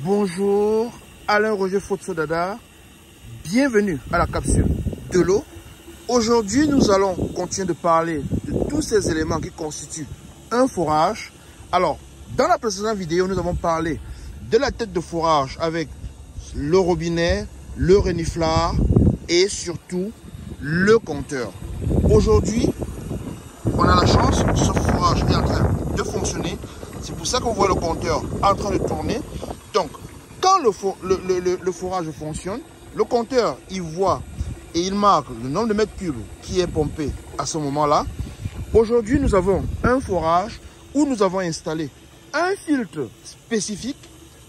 Bonjour, Alain Roger Fotsodada, bienvenue à la capsule de l'eau. Aujourd'hui, nous allons continuer de parler de tous ces éléments qui constituent un fourrage. Alors, dans la précédente vidéo, nous avons parlé de la tête de fourrage avec le robinet, le reniflard et surtout le compteur. Aujourd'hui, on a la chance, ce fourrage est en train de fonctionner. C'est pour ça qu'on voit le compteur en train de tourner. Donc, quand le fourrage fonctionne, le compteur, il voit et il marque le nombre de mètres cubes qui est pompé à ce moment-là. Aujourd'hui, nous avons un fourrage où nous avons installé un filtre spécifique.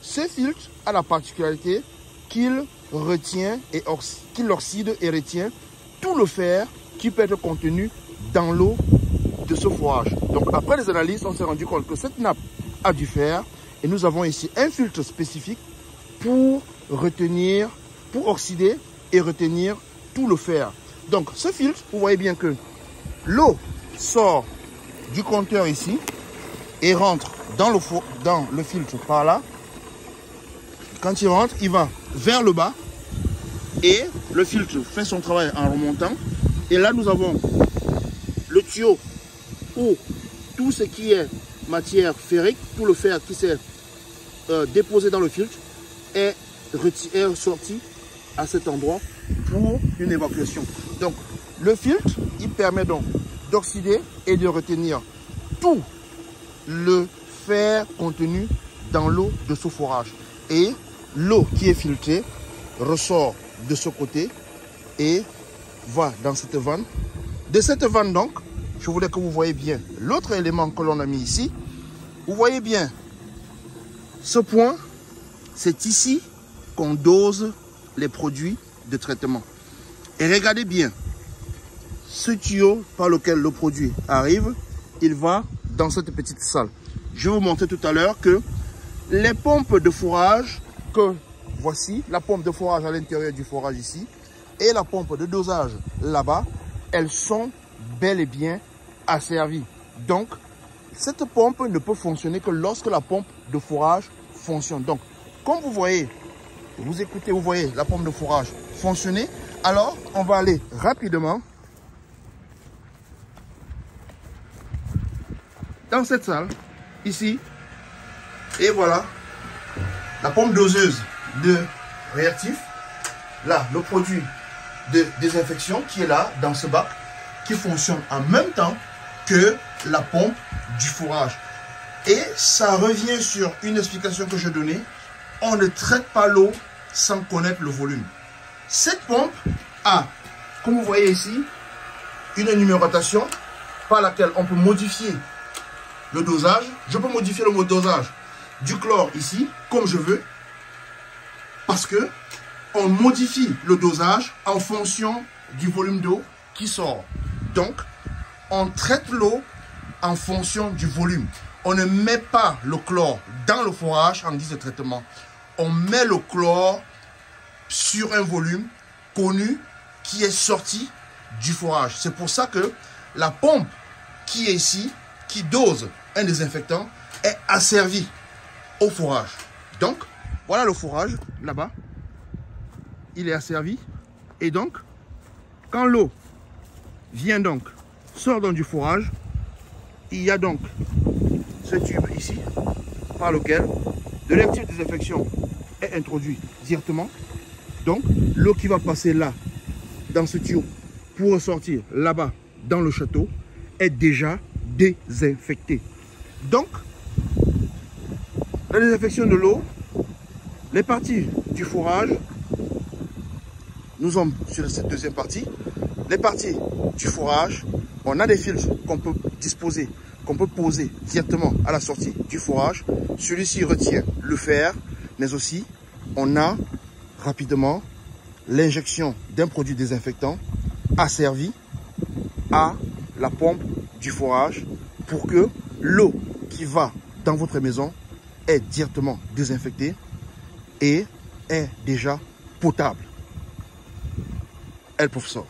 Ce filtre a la particularité qu'il retient et qu'il oxyde et retient tout le fer qui peut être contenu dans l'eau de ce fourrage. Donc, après les analyses, on s'est rendu compte que cette nappe a du fer et nous avons ici un filtre spécifique pour retenir, pour oxyder et retenir tout le fer. Donc, ce filtre, vous voyez bien que l'eau sort du compteur ici et rentre dans le filtre par là. Quand il rentre, il va vers le bas et le filtre fait son travail en remontant. Et là, nous avons le tuyau où tout ce qui est matière ferrique, tout le fer qui s'est déposé dans le filtre est sorti à cet endroit pour une évacuation. Donc, le filtre, il permet donc d'oxyder et de retenir tout le fer contenu dans l'eau de ce fourrage. Et l'eau qui est filtrée ressort de ce côté et va dans cette vanne. De cette vanne donc, je voulais que vous voyez bien l'autre élément que l'on a mis ici. Vous voyez bien ce point, c'est ici qu'on dose les produits de traitement. Et regardez bien, ce tuyau par lequel le produit arrive, il va dans cette petite salle. Je vais vous montrer tout à l'heure que les pompes de fourrage, que voici, la pompe de fourrage à l'intérieur du fourrage ici, et la pompe de dosage là-bas, elles sont bel et bien asservies. Donc, cette pompe ne peut fonctionner que lorsque la pompe de fourrage fonctionne. Donc, comme vous voyez, vous écoutez, vous voyez la pompe de fourrage fonctionner. Alors, on va aller rapidement dans cette salle, ici. Et voilà, la pompe doseuse de réactif. Là, le produit de désinfection qui est là, dans ce bac, qui fonctionne en même temps que la pompe du fourrage. Et ça revient sur une explication que je donnais. On ne traite pas l'eau sans connaître le volume. Cette pompe a, comme vous voyez ici, une numérotation par laquelle on peut modifier le dosage. Je peux modifier le dosage du chlore ici, comme je veux, parce que on modifie le dosage en fonction du volume d'eau qui sort. Donc, on traite l'eau en fonction du volume. On ne met pas le chlore dans le fourrage en guise de traitement. On met le chlore sur un volume connu qui est sorti du fourrage. C'est pour ça que la pompe qui est ici, qui dose un désinfectant, est asservie au fourrage. Donc, voilà le fourrage là-bas. Il est asservi. Et donc, quand l'eau vient donc, sort donc du fourrage, il y a donc ce tube ici, par lequel de l'actif désinfection est introduit directement. Donc, l'eau qui va passer là, dans ce tuyau, pour ressortir là-bas, dans le château, est déjà désinfectée. Donc, la désinfection de l'eau, les parties du fourrage, nous sommes sur cette deuxième partie. Les parties du fourrage, on a des filtres qu'on peut disposer, qu'on peut poser directement à la sortie du fourrage. Celui-ci retient le fer, mais aussi on a rapidement l'injection d'un produit désinfectant asservi à la pompe du fourrage pour que l'eau qui va dans votre maison est directement désinfectée et est déjà potable. El professeur.